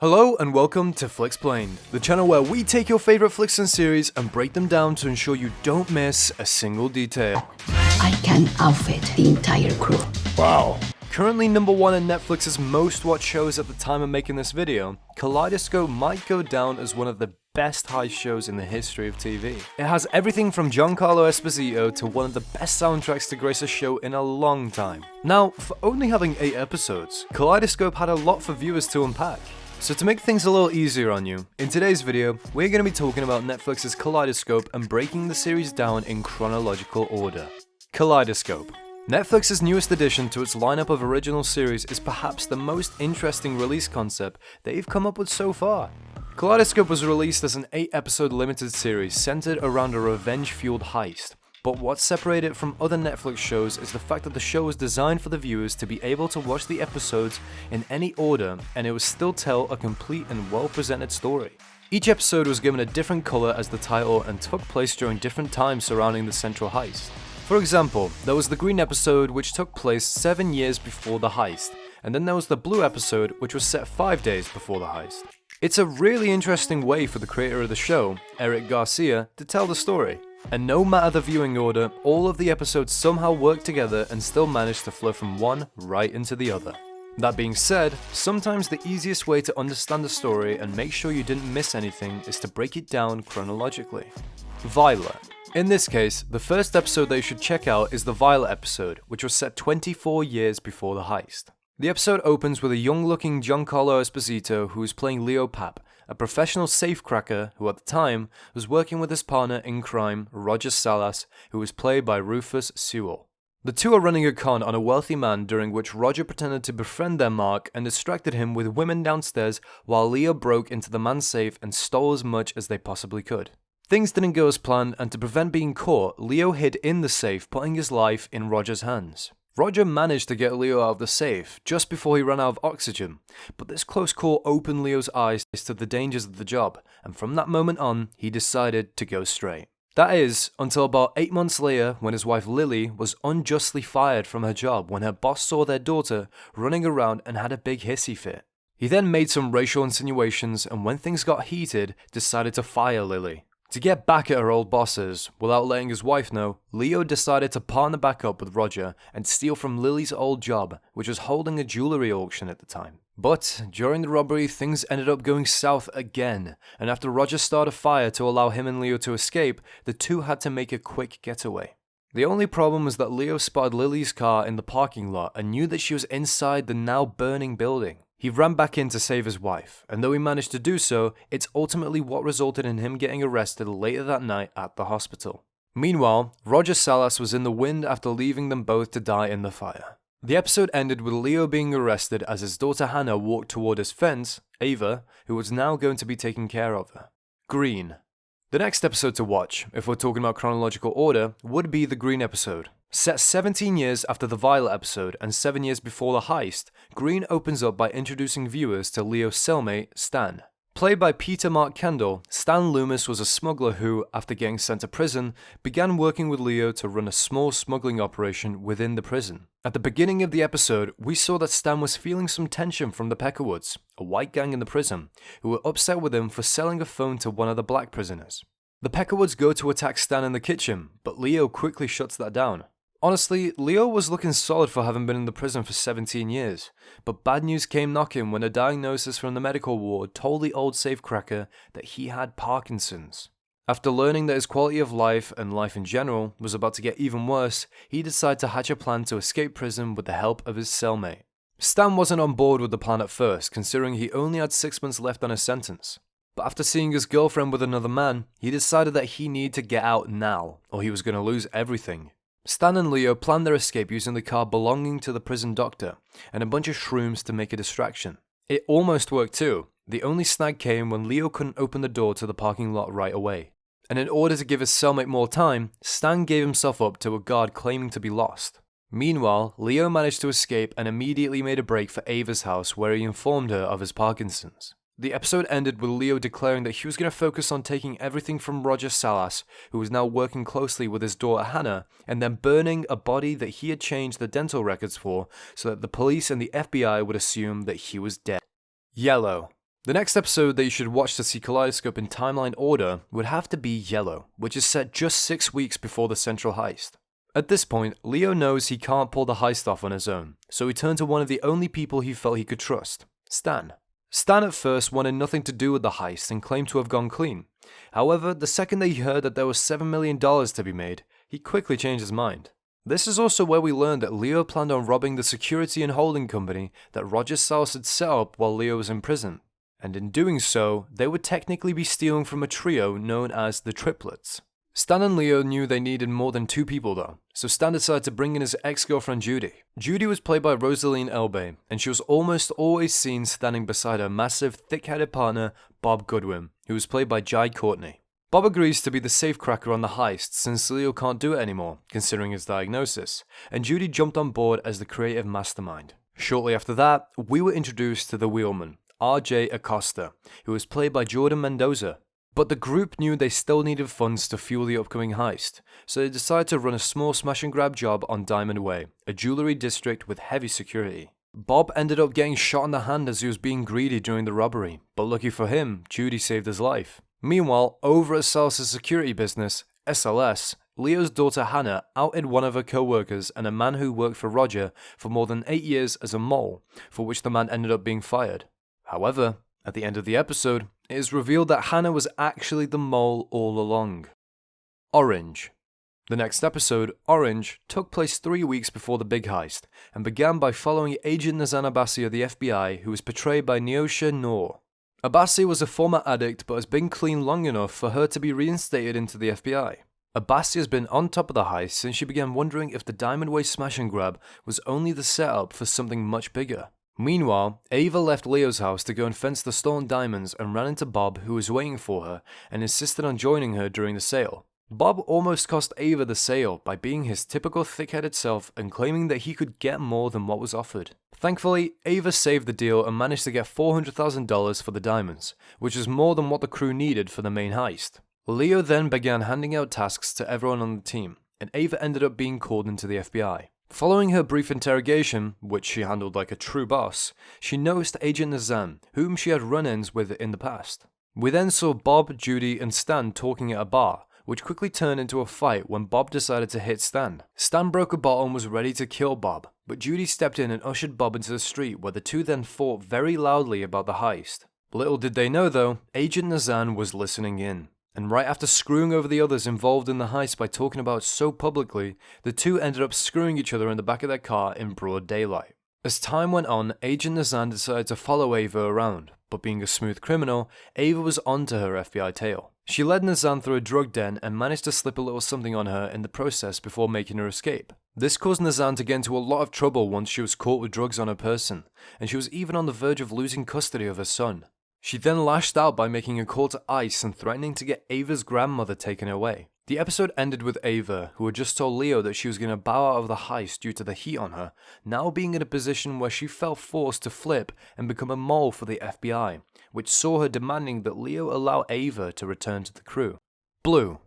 Hello and welcome to Flixplained, the channel where we take your favorite flicks and series and break them down to ensure you don't miss a single detail. I can outfit the entire crew. Wow. Currently number 1 in Netflix's most watched shows at the time of making this video, Kaleidoscope might go down as one of the best heist shows in the history of TV. It has everything from Giancarlo Esposito to one of the best soundtracks to grace a show in a long time. Now, for only having 8 episodes, Kaleidoscope had a lot for viewers to unpack. So to make things a little easier on you, in today's video, we're going to be talking about Netflix's Kaleidoscope and breaking the series down in chronological order. Kaleidoscope. Netflix's newest addition to its lineup of original series is perhaps the most interesting release concept they've come up with so far. Kaleidoscope was released as an 8-episode limited series centered around a revenge-fueled heist. But what separated it from other Netflix shows is the fact that the show was designed for the viewers to be able to watch the episodes in any order and it would still tell a complete and well-presented story. Each episode was given a different color as the title and took place during different times surrounding the central heist. For example, there was the green episode which took place 7 years before the heist, and then there was the blue episode which was set 5 days before the heist. It's a really interesting way for the creator of the show, Eric Garcia, to tell the story. And no matter the viewing order, all of the episodes somehow work together and still manage to flow from one right into the other. That being said, sometimes the easiest way to understand the story and make sure you didn't miss anything is to break it down chronologically. Violet. In this case, the first episode that you should check out is the Violet episode, which was set 24 years before the heist. The episode opens with a young-looking Giancarlo Esposito who is playing Leo Papp, a professional safecracker who at the time was working with his partner in crime, Roger Salas, who was played by Rufus Sewell. The two are running a con on a wealthy man during which Roger pretended to befriend their mark and distracted him with women downstairs while Leo broke into the man's safe and stole as much as they possibly could. Things didn't go as planned, and to prevent being caught, Leo hid in the safe, putting his life in Roger's hands. Roger managed to get Leo out of the safe just before he ran out of oxygen, but this close call opened Leo's eyes to the dangers of the job, and from that moment on, he decided to go straight. That is, until about 8 months later when his wife Lily was unjustly fired from her job when her boss saw their daughter running around and had a big hissy fit. He then made some racial insinuations and when things got heated, decided to fire Lily. To get back at her old bosses, without letting his wife know, Leo decided to partner back up with Roger and steal from Lily's old job, which was holding a jewelry auction at the time. But during the robbery, things ended up going south again, and after Roger started a fire to allow him and Leo to escape, the two had to make a quick getaway. The only problem was that Leo spotted Lily's car in the parking lot and knew that she was inside the now burning building. He ran back in to save his wife, and though he managed to do so, it's ultimately what resulted in him getting arrested later that night at the hospital. Meanwhile, Roger Salas was in the wind after leaving them both to die in the fire. The episode ended with Leo being arrested as his daughter Hannah walked toward his fence, Ava, who was now going to be taking care of her. Green. The next episode to watch, if we're talking about chronological order, would be the Green episode. Set 17 years after the Violet episode and 7 years before the heist, Green opens up by introducing viewers to Leo's cellmate, Stan. Played by Peter Mark Kendall, Stan Loomis was a smuggler who, after getting sent to prison, began working with Leo to run a small smuggling operation within the prison. At the beginning of the episode, we saw that Stan was feeling some tension from the Peckerwoods, a white gang in the prison, who were upset with him for selling a phone to one of the black prisoners. The Peckerwoods go to attack Stan in the kitchen, but Leo quickly shuts that down. Honestly, Leo was looking solid for having been in the prison for 17 years, but bad news came knocking when a diagnosis from the medical ward told the old safecracker that he had Parkinson's. After learning that his quality of life and life in general was about to get even worse, he decided to hatch a plan to escape prison with the help of his cellmate. Stan wasn't on board with the plan at first, considering he only had 6 months left on his sentence. But after seeing his girlfriend with another man, he decided that he needed to get out now, or he was going to lose everything. Stan and Leo planned their escape using the car belonging to the prison doctor and a bunch of shrooms to make a distraction. It almost worked too. The only snag came when Leo couldn't open the door to the parking lot right away. And in order to give his cellmate more time, Stan gave himself up to a guard claiming to be lost. Meanwhile, Leo managed to escape and immediately made a break for Ava's house where he informed her of his Parkinson's. The episode ended with Leo declaring that he was going to focus on taking everything from Roger Salas, who was now working closely with his daughter Hannah, and then burning a body that he had changed the dental records for so that the police and the FBI would assume that he was dead. Yellow. The next episode that you should watch to see Kaleidoscope in timeline order would have to be Yellow, which is set just 6 weeks before the central heist. At this point, Leo knows he can't pull the heist off on his own, so he turned to one of the only people he felt he could trust, Stan. Stan at first wanted nothing to do with the heist and claimed to have gone clean. However, the second that he heard that there was $7 million to be made, he quickly changed his mind. This is also where we learned that Leo planned on robbing the security and holding company that Roger Salas had set up while Leo was in prison. And in doing so, they would technically be stealing from a trio known as the Triplets. Stan and Leo knew they needed more than 2 people though, so Stan decided to bring in his ex-girlfriend Judy. Judy was played by Rosaline Elbay, and she was almost always seen standing beside her massive, thick-headed partner, Bob Goodwin, who was played by Jai Courtney. Bob agrees to be the safecracker on the heist since Leo can't do it anymore, considering his diagnosis, and Judy jumped on board as the creative mastermind. Shortly after that, we were introduced to the wheelman, R.J. Acosta, who was played by Jordan Mendoza. But the group knew they still needed funds to fuel the upcoming heist, so they decided to run a small smash and grab job on Diamond Way, a jewelry district with heavy security. Bob ended up getting shot in the hand as he was being greedy during the robbery, but lucky for him, Judy saved his life. Meanwhile, over at Salas' security business, SLS, Leo's daughter Hannah outed one of her co-workers and a man who worked for Roger for more than 8 years as a mole, for which the man ended up being fired. However, at the end of the episode, it is revealed that Hannah was actually the mole all along. Orange. The next episode, Orange, took place 3 weeks before the big heist, and began by following Agent Nazan Abbasi of the FBI, who was portrayed by Neosha Noor. Abbasi was a former addict but has been clean long enough for her to be reinstated into the FBI. Abbasi has been on top of the heist since she began wondering if the Diamond Way smash and grab was only the setup for something much bigger. Meanwhile, Ava left Leo's house to go and fence the stolen diamonds and ran into Bob, who was waiting for her and insisted on joining her during the sale. Bob almost cost Ava the sale by being his typical thick-headed self and claiming that he could get more than what was offered. Thankfully, Ava saved the deal and managed to get $400,000 for the diamonds, which is more than what the crew needed for the main heist. Leo then began handing out tasks to everyone on the team, and Ava ended up being called into the FBI. Following her brief interrogation, which she handled like a true boss, she noticed Agent Nazan, whom she had run-ins with in the past. We then saw Bob, Judy, and Stan talking at a bar, which quickly turned into a fight when Bob decided to hit Stan. Stan broke a bottle and was ready to kill Bob, but Judy stepped in and ushered Bob into the street where the two then fought very loudly about the heist. Little did they know though, Agent Nazan was listening in. And right after screwing over the others involved in the heist by talking about it so publicly, the two ended up screwing each other in the back of their car in broad daylight. As time went on, Agent Nazan decided to follow Ava around, but being a smooth criminal, Ava was onto her FBI tail. She led Nazan through a drug den and managed to slip a little something on her in the process before making her escape. This caused Nazan to get into a lot of trouble once she was caught with drugs on her person, and she was even on the verge of losing custody of her son. She then lashed out by making a call to ICE and threatening to get Ava's grandmother taken away. The episode ended with Ava, who had just told Leo that she was going to bow out of the heist due to the heat on her, now being in a position where she felt forced to flip and become a mole for the FBI, which saw her demanding that Leo allow Ava to return to the crew. Blue.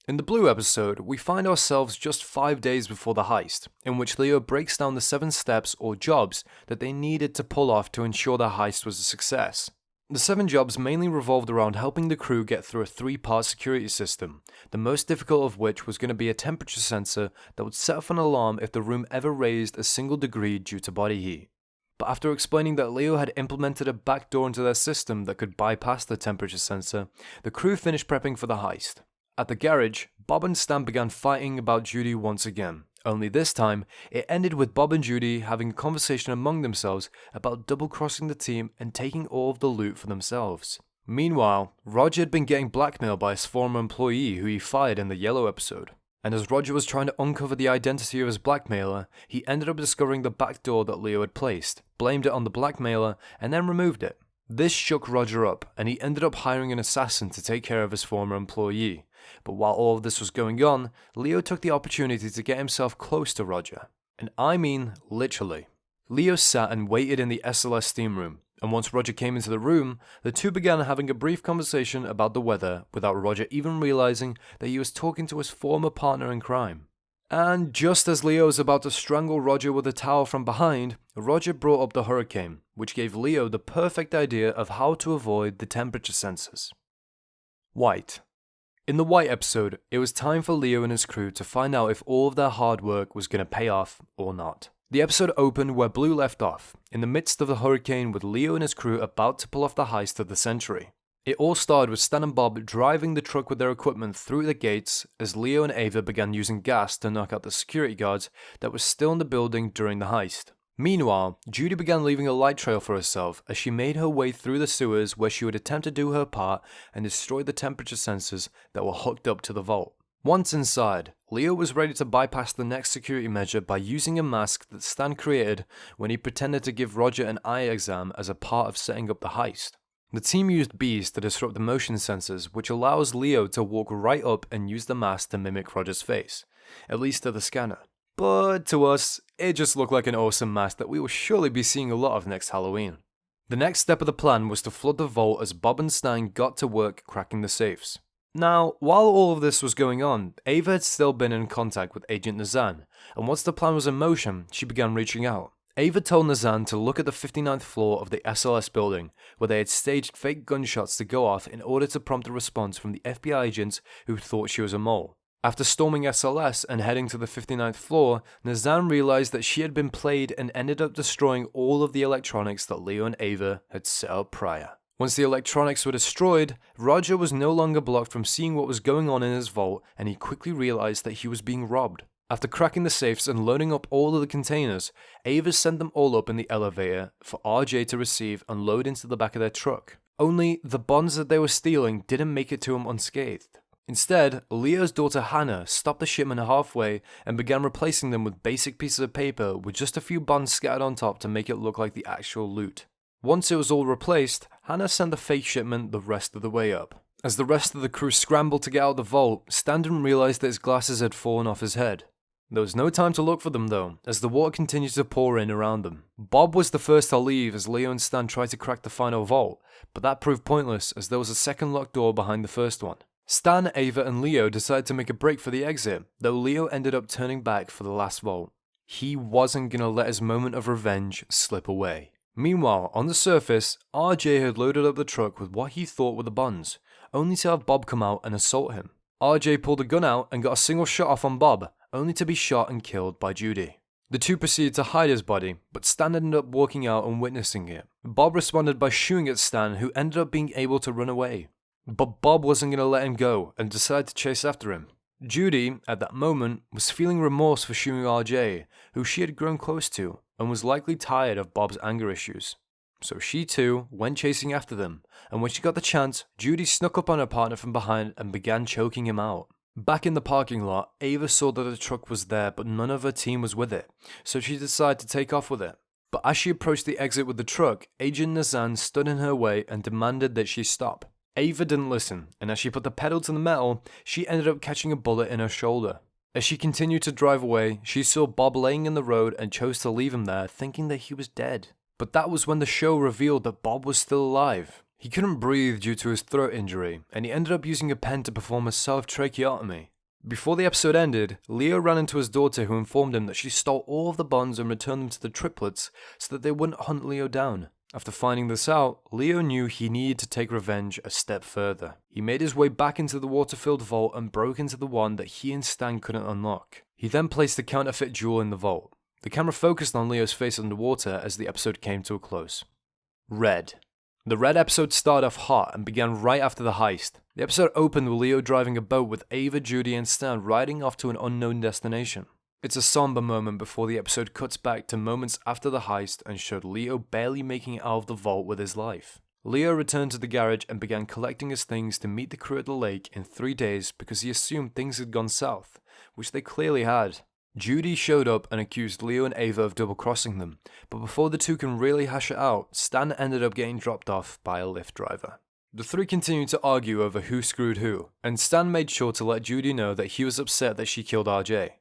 In the Blue episode, we find ourselves just 5 days before the heist, in which Leo breaks down the 7 steps or jobs that they needed to pull off to ensure the heist was a success. The 7 jobs mainly revolved around helping the crew get through a 3-part security system, the most difficult of which was going to be a temperature sensor that would set off an alarm if the room ever raised a single degree due to body heat. But after explaining that Leo had implemented a backdoor into their system that could bypass the temperature sensor, the crew finished prepping for the heist. At the garage, Bob and Stan began fighting about Judy once again. Only this time, it ended with Bob and Judy having a conversation among themselves about double-crossing the team and taking all of the loot for themselves. Meanwhile, Roger had been getting blackmailed by his former employee who he fired in the Yellow episode. And as Roger was trying to uncover the identity of his blackmailer, he ended up discovering the backdoor that Leo had placed, blamed it on the blackmailer, and then removed it. This shook Roger up, and he ended up hiring an assassin to take care of his former employee. But while all of this was going on, Leo took the opportunity to get himself close to Roger. And I mean, literally. Leo sat and waited in the SLS steam room, and once Roger came into the room, the two began having a brief conversation about the weather without Roger even realizing that he was talking to his former partner in crime. And just as Leo was about to strangle Roger with a towel from behind, Roger brought up the hurricane, which gave Leo the perfect idea of how to avoid the temperature sensors. White. In the White episode, it was time for Leo and his crew to find out if all of their hard work was going to pay off or not. The episode opened where Blue left off, in the midst of the hurricane with Leo and his crew about to pull off the heist of the century. It all started with Stan and Bob driving the truck with their equipment through the gates as Leo and Ava began using gas to knock out the security guards that were still in the building during the heist. Meanwhile, Judy began leaving a light trail for herself as she made her way through the sewers where she would attempt to do her part and destroy the temperature sensors that were hooked up to the vault. Once inside, Leo was ready to bypass the next security measure by using a mask that Stan created when he pretended to give Roger an eye exam as a part of setting up the heist. The team used bees to disrupt the motion sensors, which allows Leo to walk right up and use the mask to mimic Roger's face, at least to the scanner. But to us, it just looked like an awesome mask that we will surely be seeing a lot of next Halloween. The next step of the plan was to flood the vault as Bob and Stan got to work cracking the safes. Now, while all of this was going on, Ava had still been in contact with Agent Nazan, and once the plan was in motion, she began reaching out. Ava told Nazan to look at the 59th floor of the SLS building, where they had staged fake gunshots to go off in order to prompt a response from the FBI agents who thought she was a mole. After storming SLS and heading to the 59th floor, Nazan realized that she had been played and ended up destroying all of the electronics that Leo and Ava had set up prior. Once the electronics were destroyed, Roger was no longer blocked from seeing what was going on in his vault, and he quickly realized that he was being robbed. After cracking the safes and loading up all of the containers, Ava sent them all up in the elevator for RJ to receive and load into the back of their truck. Only, the bonds that they were stealing didn't make it to him unscathed. Instead, Leo's daughter Hannah stopped the shipment halfway and began replacing them with basic pieces of paper with just a few bonds scattered on top to make it look like the actual loot. Once it was all replaced, Hannah sent the fake shipment the rest of the way up. As the rest of the crew scrambled to get out of the vault, Stan didn't realize that his glasses had fallen off his head. There was no time to look for them though, as the water continued to pour in around them. Bob was the first to leave as Leo and Stan tried to crack the final vault, but that proved pointless as there was a second locked door behind the first one. Stan, Ava, and Leo decided to make a break for the exit, though Leo ended up turning back for the last vault. He wasn't gonna let his moment of revenge slip away. Meanwhile, on the surface, RJ had loaded up the truck with what he thought were the bonds, only to have Bob come out and assault him. RJ pulled a gun out and got a single shot off on Bob, only to be shot and killed by Judy. The two proceeded to hide his body, but Stan ended up walking out and witnessing it. Bob responded by shooting at Stan, who ended up being able to run away. But Bob wasn't going to let him go and decided to chase after him. Judy, at that moment, was feeling remorse for shooting RJ, who she had grown close to, and was likely tired of Bob's anger issues. So she too went chasing after them, and when she got the chance, Judy snuck up on her partner from behind and began choking him out. Back in the parking lot, Ava saw that the truck was there, but none of her team was with it, so she decided to take off with it. But as she approached the exit with the truck, Agent Nazan stood in her way and demanded that she stop. Ava didn't listen, and as she put the pedal to the metal, she ended up catching a bullet in her shoulder. As she continued to drive away, she saw Bob laying in the road and chose to leave him there, thinking that he was dead. But that was when the show revealed that Bob was still alive. He couldn't breathe due to his throat injury, and he ended up using a pen to perform a self-tracheotomy. Before the episode ended, Leo ran into his daughter, who informed him that she stole all of the bonds and returned them to the triplets so that they wouldn't hunt Leo down. After finding this out, Leo knew he needed to take revenge a step further. He made his way back into the water-filled vault and broke into the one that he and Stan couldn't unlock. He then placed the counterfeit jewel in the vault. The camera focused on Leo's face underwater as the episode came to a close. Red. The Red episode started off hot and began right after the heist. The episode opened with Leo driving a boat with Ava, Judy, and Stan riding off to an unknown destination. It's a somber moment before the episode cuts back to moments after the heist and showed Leo barely making it out of the vault with his life. Leo returned to the garage and began collecting his things to meet the crew at the lake in 3 days because he assumed things had gone south, which they clearly had. Judy showed up and accused Leo and Ava of double-crossing them, but before the two can really hash it out, Stan ended up getting dropped off by a Lyft driver. The three continued to argue over who screwed who, and Stan made sure to let Judy know that he was upset that she killed RJ.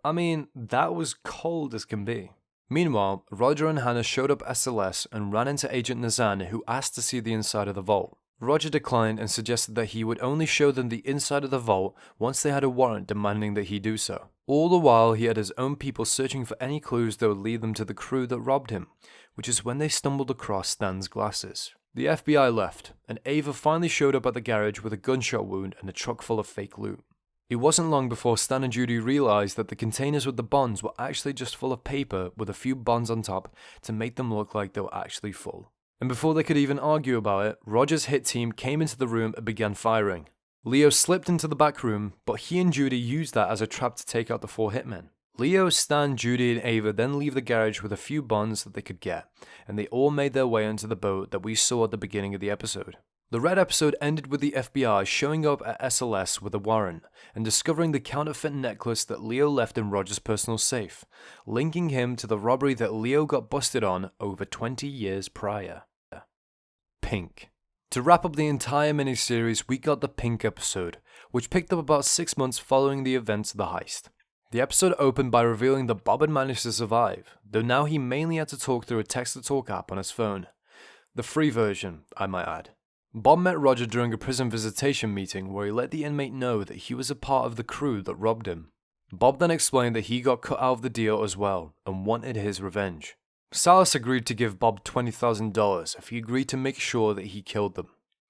I mean, that was cold as can be. Meanwhile, Roger and Hannah showed up SLS and ran into Agent Nazan, who asked to see the inside of the vault. Roger declined and suggested that he would only show them the inside of the vault once they had a warrant demanding that he do so. All the while, he had his own people searching for any clues that would lead them to the crew that robbed him, which is when they stumbled across Stan's glasses. The FBI left, and Ava finally showed up at the garage with a gunshot wound and a truck full of fake loot. It wasn't long before Stan and Judy realized that the containers with the bonds were actually just full of paper with a few bonds on top to make them look like they were actually full. And before they could even argue about it, Roger's hit team came into the room and began firing. Leo slipped into the back room, but he and Judy used that as a trap to take out the 4 hitmen. Leo, Stan, Judy, and Ava then leave the garage with a few bonds that they could get, and they all made their way onto the boat that we saw at the beginning of the episode. The red episode ended with the FBI showing up at SLS with a warrant and discovering the counterfeit necklace that Leo left in Roger's personal safe, linking him to the robbery that Leo got busted on over 20 years prior. Pink. To wrap up the entire miniseries, we got the Pink episode, which picked up about 6 months following the events of the heist. The episode opened by revealing that Bob had managed to survive, though now he mainly had to talk through a text-to-talk app on his phone. The free version, I might add. Bob met Roger during a prison visitation meeting where he let the inmate know that he was a part of the crew that robbed him. Bob then explained that he got cut out of the deal as well and wanted his revenge. Salas agreed to give Bob $20,000 if he agreed to make sure that he killed them.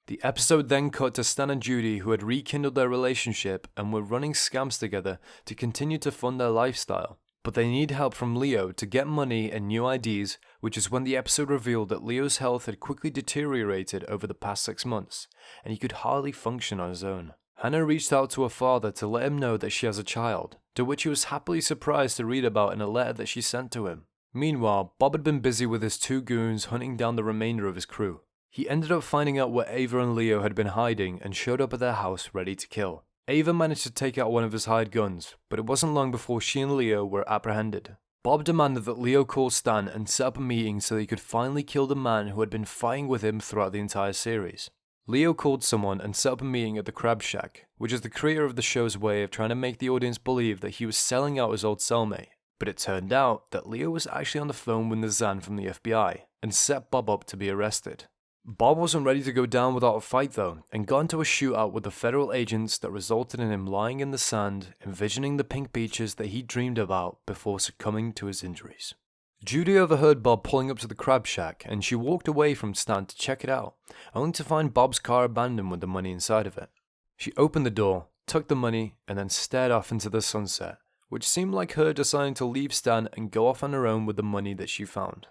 The episode then cut to Stan and Judy, who had rekindled their relationship and were running scams together to continue to fund their lifestyle. But they need help from Leo to get money and new IDs, which is when the episode revealed that Leo's health had quickly deteriorated over the past 6 months, and he could hardly function on his own. Hannah reached out to her father to let him know that she has a child, to which he was happily surprised to read about in a letter that she sent to him. Meanwhile, Bob had been busy with his 2 goons hunting down the remainder of his crew. He ended up finding out where Ava and Leo had been hiding and showed up at their house ready to kill. Ava managed to take out one of his hired guns, but it wasn't long before she and Leo were apprehended. Bob demanded that Leo call Stan and set up a meeting so he could finally kill the man who had been fighting with him throughout the entire series. Leo called someone and set up a meeting at the Crab Shack, which is the creator of the show's way of trying to make the audience believe that he was selling out his old cellmate. But it turned out that Leo was actually on the phone with Nazan from the FBI and set Bob up to be arrested. Bob wasn't ready to go down without a fight though, and got into a shootout with the federal agents that resulted in him lying in the sand, envisioning the pink beaches that he dreamed about before succumbing to his injuries. Judy overheard Bob pulling up to the Crab Shack, and she walked away from Stan to check it out, only to find Bob's car abandoned with the money inside of it. She opened the door, took the money, and then stared off into the sunset, which seemed like her deciding to leave Stan and go off on her own with the money that she found.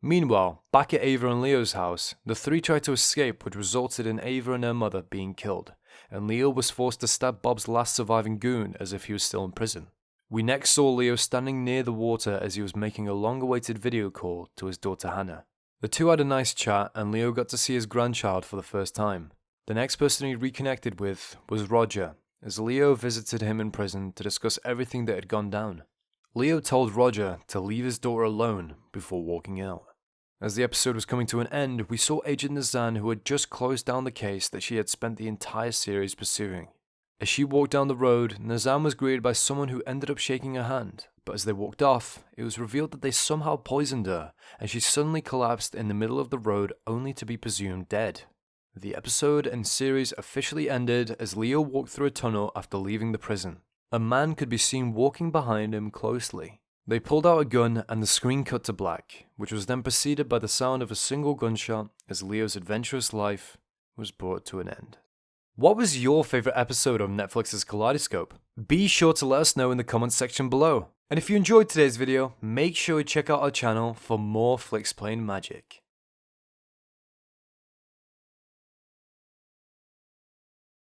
Meanwhile, back at Ava and Leo's house, the 3 tried to escape, which resulted in Ava and her mother being killed, and Leo was forced to stab Bob's last surviving goon as if he was still in prison. We next saw Leo standing near the water as he was making a long-awaited video call to his daughter Hannah. The 2 had a nice chat, and Leo got to see his grandchild for the first time. The next person he reconnected with was Roger, as Leo visited him in prison to discuss everything that had gone down. Leo told Roger to leave his daughter alone before walking out. As the episode was coming to an end, we saw Agent Nazan, who had just closed down the case that she had spent the entire series pursuing. As she walked down the road, Nazan was greeted by someone who ended up shaking her hand, but as they walked off, it was revealed that they somehow poisoned her, and she suddenly collapsed in the middle of the road only to be presumed dead. The episode and series officially ended as Leo walked through a tunnel after leaving the prison. A man could be seen walking behind him closely. They pulled out a gun and the screen cut to black, which was then preceded by the sound of a single gunshot as Leo's adventurous life was brought to an end. What was your favourite episode of Netflix's Kaleidoscope? Be sure to let us know in the comments section below. And if you enjoyed today's video, make sure you check out our channel for more Flixplain magic.